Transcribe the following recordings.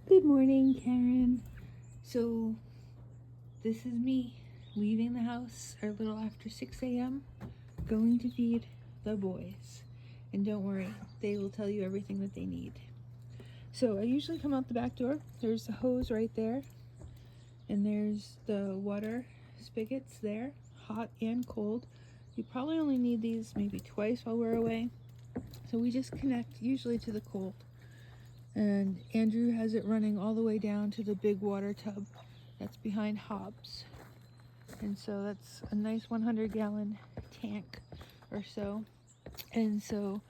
Good morning, Karen. So, this is me leaving the house a little after 6 a.m., going to feed the boys. And don't worry, they will tell you everything that they need. So, I usually come out the back door. There's the hose right there, and there's the water spigots there, hot and cold. You probably only need these maybe twice while we're away. So, we just connect usually to the cold. And Andrew has it running all the way down to the big water tub that's behind Hobbs. And so that's a nice 100-gallon tank or so. And so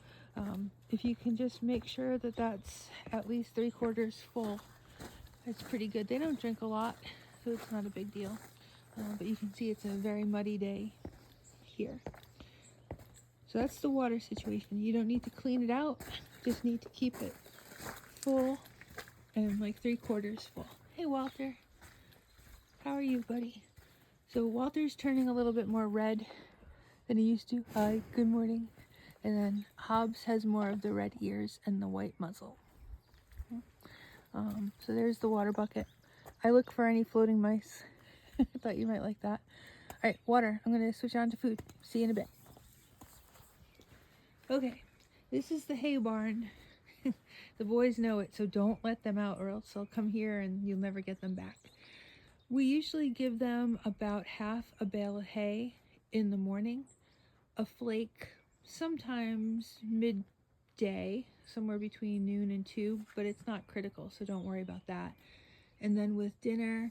if you can just make sure that that's at least 3/4 full, it's pretty good. They don't drink a lot, so it's not a big deal. But you can see it's a very muddy day here. So that's the water situation. You don't need to clean it out, just need to keep it full and like 3/4 full. Hey, Walter. How are you, buddy? So Walter's turning a little bit more red than he used to. Hi, good morning. And then Hobbs has more of the red ears and the white muzzle. So there's the water bucket. I look for any floating mice. I thought you might like that. All right, water. I'm going to switch on to food. See you in a bit. Okay, this is the hay barn. The boys know it, so don't let them out or else they'll come here and you'll never get them back. We usually give them about half a bale of hay in the morning, a flake sometimes midday, somewhere between noon and 2, but it's not critical, so don't worry about that. And then with dinner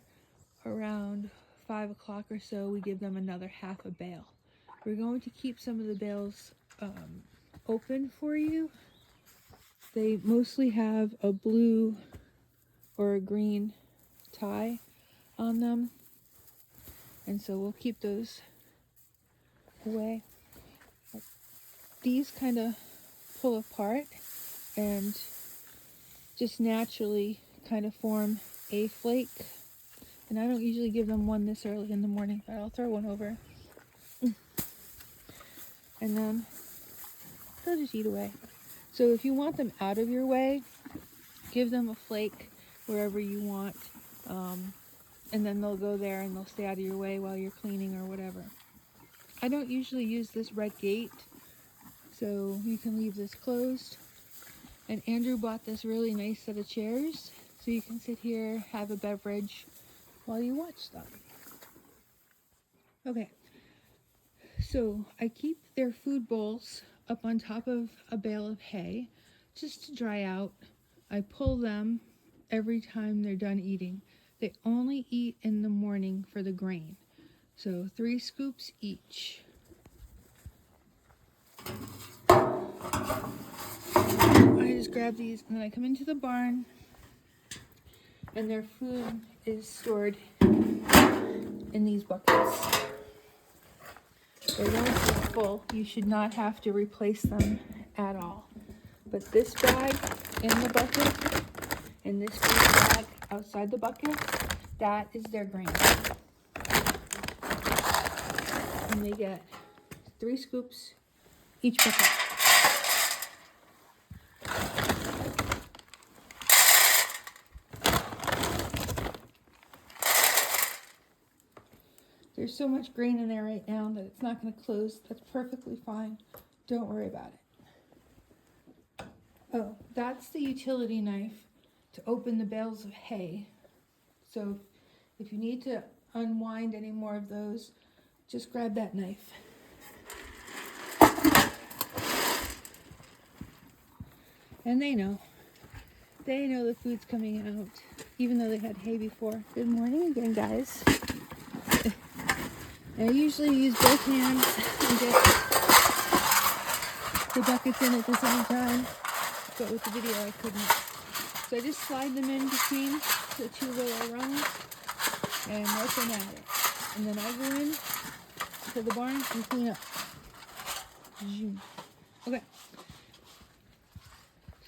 around 5 o'clock or so, we give them another half a bale. We're going to keep some of the bales open for you. They mostly have a blue or a green tie on them, and so we'll keep those away. These kind of pull apart and just naturally kind of form a flake, and I don't usually give them one this early in the morning, but I'll throw one over, and then they'll just eat away. So if you want them out of your way, give them a flake wherever you want, and then they'll go there and they'll stay out of your way while you're cleaning or whatever. I don't usually use this red gate, so you can leave this closed. And Andrew bought this really nice set of chairs, so you can sit here, have a beverage while you watch them. Okay, so I keep their food bowls up on top of a bale of hay just to dry out. I pull them every time they're done eating. They only eat in the morning for the grain, so 3 scoops each. I just grab these and then I come into the barn, and their food is stored in these buckets. They're going to be full. You should not have to replace them at all. But this bag in the bucket and this big bag outside the bucket, that is their grain. And they get 3 scoops each bucket. There's so much grain in there right now that it's not going to close. That's perfectly fine. Don't worry about it. Oh, that's the utility knife to open the bales of hay. So if you need to unwind any more of those, just grab that knife. And they know the food's coming out, even though they had hay before. Good morning again, guys. I usually use both hands and get the buckets in at the same time, but with the video I couldn't. So I just slide them in between the 2 lower rungs and let them at it. And then I go in to the barn and clean up. Okay.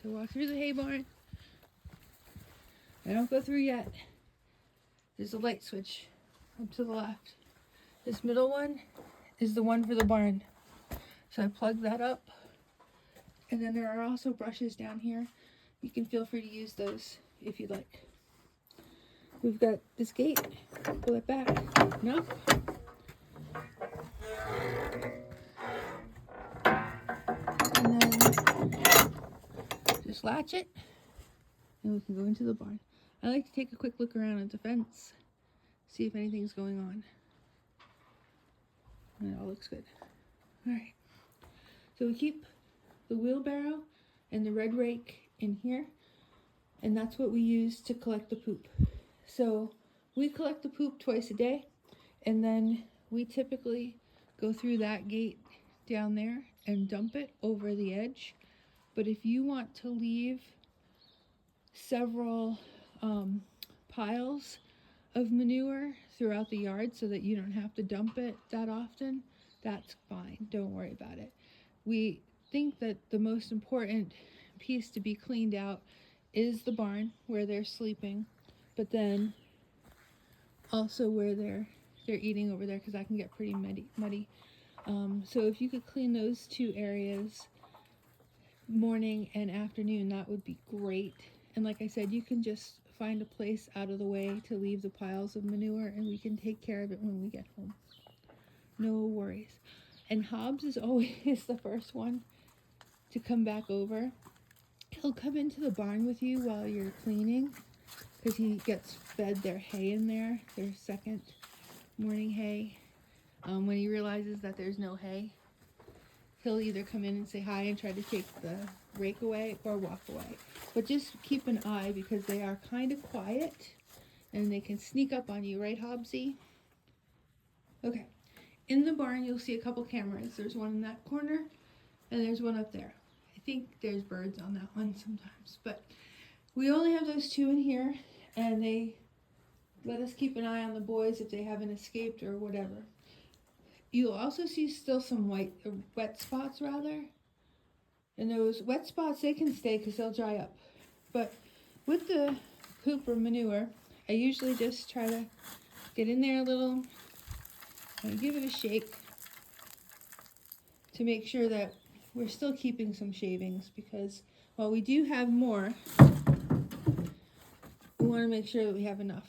So walk through the hay barn. I don't go through yet. There's a light switch up to the left. This middle one is the one for the barn. So I plug that up. And then there are also brushes down here you can feel free to use those if you'd like. We've got this gate, pull it back, no. And then just latch it, and we can go into the barn. I like to take a quick look around at the fence, see if anything's going on. And it all looks good. All right. So we keep the wheelbarrow and the red rake in here, and that's what we use to collect the poop. So we collect the poop twice a day, and then we typically go through that gate down there and dump it over the edge. But if you want to leave several piles of manure throughout the yard so that you don't have to dump it that often, that's fine. Don't worry about it. We think that the most important piece to be cleaned out is the barn where they're sleeping, but then also where they're eating over there, because that can get pretty muddy. So if you could clean those two areas morning and afternoon, that would be great. And like I said, you can just find a place out of the way to leave the piles of manure, and we can take care of it when we get home. No worries. And Hobbs is always the first one to come back over. He'll come into the barn with you while you're cleaning, because he gets fed their hay in there, their second morning hay. When he realizes that there's no hay, he'll either come in and say hi and try to take the rake away or walk away. But just keep an eye, because they are kind of quiet and they can sneak up on you, right, Hobbsy? Okay. In the barn, you'll see a couple cameras. There's one in that corner and there's one up there. I think there's birds on that one sometimes, but we only have those two in here, and they let us keep an eye on the boys if they haven't escaped or whatever. You'll also see still some wet spots rather. And those wet spots, they can stay because they'll dry up. But with the poop or manure, I usually just try to get in there a little and give it a shake to make sure that we're still keeping some shavings, because while we do have more, we want to make sure that we have enough.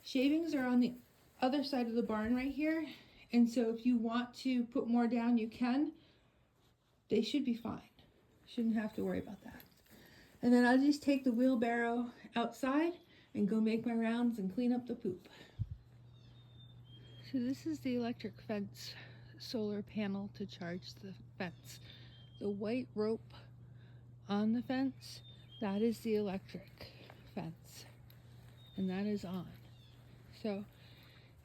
Shavings are on the other side of the barn right here, and so if you want to put more down, you can. They should be fine. Shouldn't have to worry about that. And then I'll just take the wheelbarrow outside and go make my rounds and clean up the poop. So this is the electric fence solar panel to charge the fence. The white rope on the fence, that is the electric fence, and that is on. So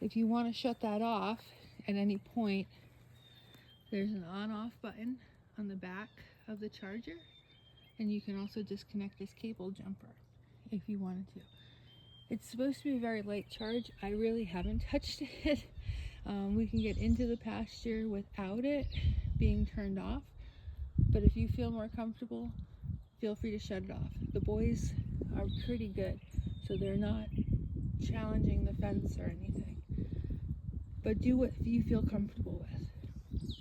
if you want to shut that off at any point, there's an on-off button on the back of the charger, and you can also disconnect this cable jumper if you wanted to. It's supposed to be a very light charge. I really haven't touched it. We can get into the pasture without it being turned off, but if you feel more comfortable, feel free to shut it off. The boys are pretty good, so they're not challenging the fence or anything. But do what you feel comfortable with.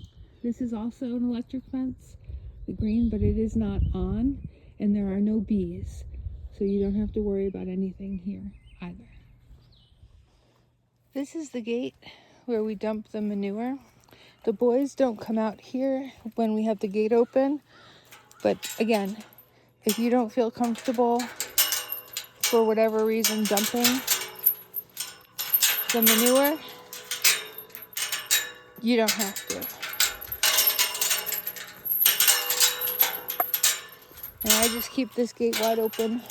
This is also an electric fence, the green, but it is not on, and there are no bees, so you don't have to worry about anything here either. This is the gate where we dump the manure. The boys don't come out here when we have the gate open, but again, if you don't feel comfortable for whatever reason dumping the manure, you don't have to. And I just keep this gate wide open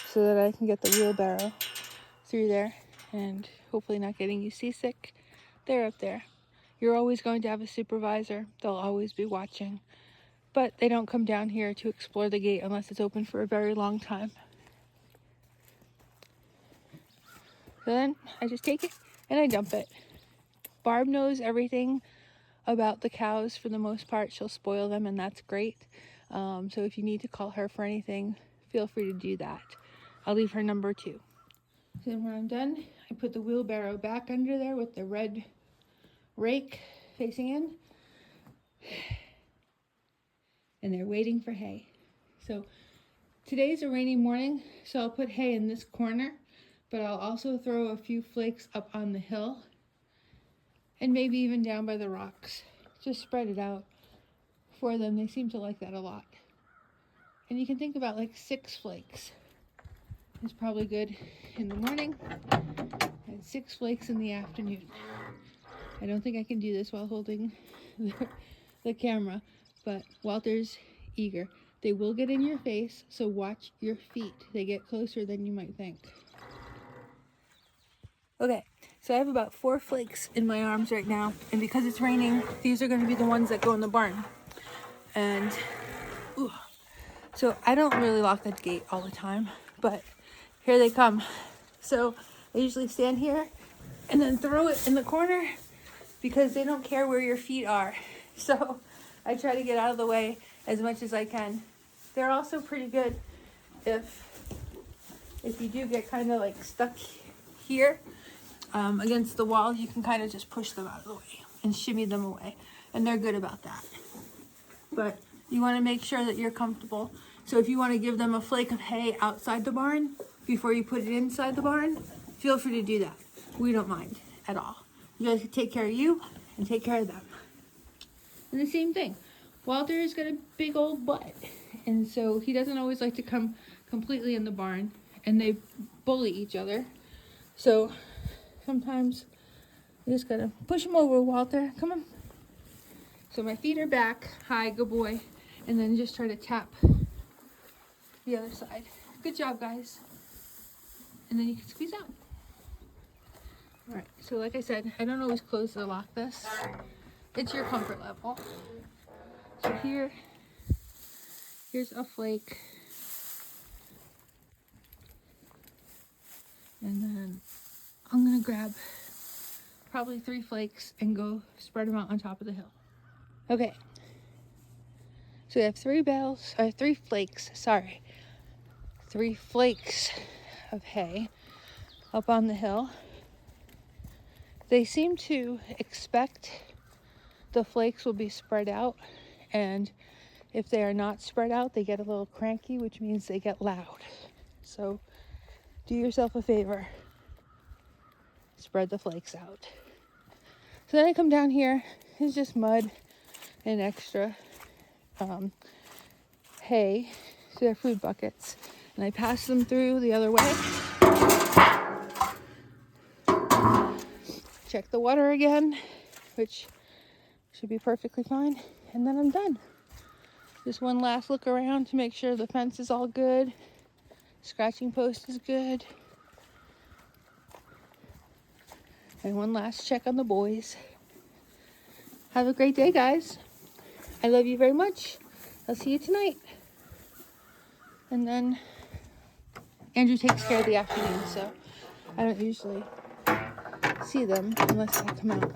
so that I can get the wheelbarrow through there and hopefully not getting you seasick. They're up there. You're always going to have a supervisor. They'll always be watching. But they don't come down here to explore the gate unless it's open for a very long time. So then I just take it and I dump it. Barb knows everything about the cows for the most part. She'll spoil them, and that's great. So if you need to call her for anything, feel free to do that. I'll leave her number too. So then when I'm done, I put the wheelbarrow back under there with the red rake facing in. And they're waiting for hay. So today's a rainy morning, so I'll put hay in this corner, but I'll also throw a few flakes up on the hill and maybe even down by the rocks. Just spread it out for them. They seem to like that a lot. And you can think about like 6 flakes. It's probably good in the morning and 6 flakes in the afternoon. I don't think I can do this while holding the camera, but Walter's eager. They will get in your face, so watch your feet. They get closer than you might think. Okay, so I have about 4 flakes in my arms right now, and because it's raining, these are going to be the ones that go in the barn. And so I don't really lock that gate all the time, but here they come. So I usually stand here and then throw it in the corner because they don't care where your feet are. So I try to get out of the way as much as I can. They're also pretty good if you do get kind of like stuck here against the wall, you can kind of just push them out of the way and shimmy them away. And they're good about that. But you want to make sure that you're comfortable. So if you want to give them a flake of hay outside the barn before you put it inside the barn, feel free to do that. We don't mind at all. You guys can take care of you and take care of them. And the same thing. Walter's got a big old butt. And so he doesn't always like to come completely in the barn. And they bully each other. So sometimes you just gotta push him over, Walter. Come on. So my feet are back. Hi, good boy. And then just try to tap the other side. Good job, guys. And then you can squeeze out. All right, so like I said, I don't always close or lock this. It's your comfort level. So here's a flake. And then I'm gonna grab probably 3 flakes and go spread them out on top of the hill. Okay. So we have 3 flakes, 3 flakes of hay up on the hill. They seem to expect the flakes will be spread out, and if they are not spread out, they get a little cranky, which means they get loud. So do yourself a favor. Spread the flakes out. So then I come down here. It's just mud and extra hay. So they're food buckets. And I pass them through the other way. Check the water again, which should be perfectly fine. And then I'm done. Just one last look around to make sure the fence is all good. Scratching post is good. And one last check on the boys. Have a great day, guys. I love you very much. I'll see you tonight. And then Andrew takes care of the afternoon, so I don't usually see them unless I come out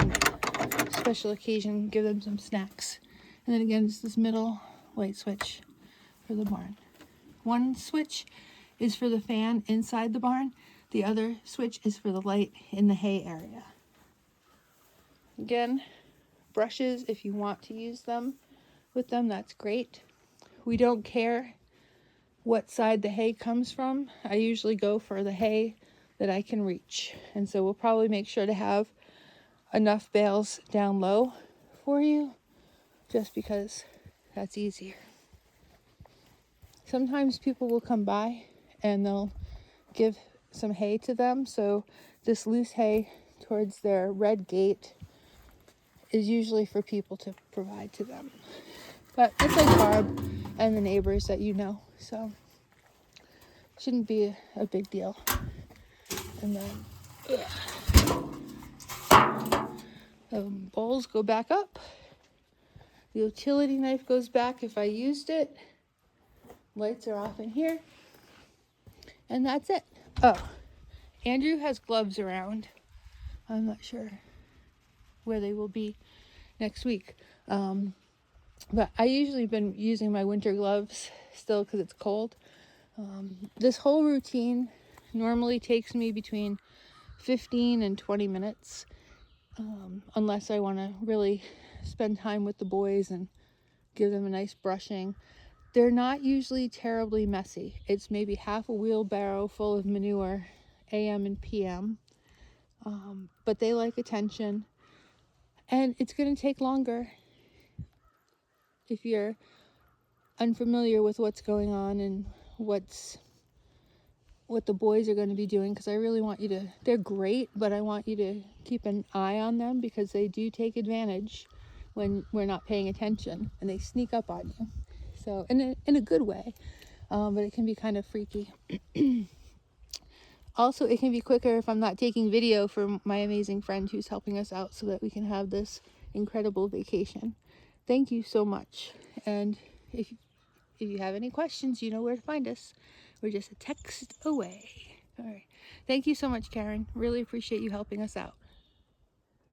on special occasion, give them some snacks. And then again, it's this middle light switch for the barn. One switch is for the fan inside the barn. The other switch is for the light in the hay area. Again, brushes, if you want to use them with them, that's great. We don't care what side the hay comes from. I usually go for the hay that I can reach. And so we'll probably make sure to have enough bales down low for you, just because that's easier. Sometimes people will come by and they'll give some hay to them. So this loose hay towards their red gate is usually for people to provide to them. But it's like Barb and the neighbors that you know, so shouldn't be a big deal. And then the bowls go back up. The utility knife goes back if I used it. Lights are off in here. And that's it. Oh, Andrew has gloves around. I'm not sure where they will be next week. But I usually been using my winter gloves still because it's cold. This whole routine normally takes me between 15 and 20 minutes, unless I want to really spend time with the boys and give them a nice brushing. they're not usually terribly messy. It's maybe half a wheelbarrow full of manure, AM and PM. But they like attention. And it's going to take longer if you're unfamiliar with what's going on and what the boys are going to be doing, because I really want you to, they're great, but I want you to keep an eye on them, because they do take advantage when we're not paying attention, and they sneak up on you. So in a good way, but it can be kind of freaky. Also, it can be quicker if I'm not taking video for my amazing friend who's helping us out, so that we can have this incredible vacation. Thank you so much. And if you have any questions, you know where to find us. We're just a text away. All right. Thank you so much, Karen. Really appreciate you helping us out.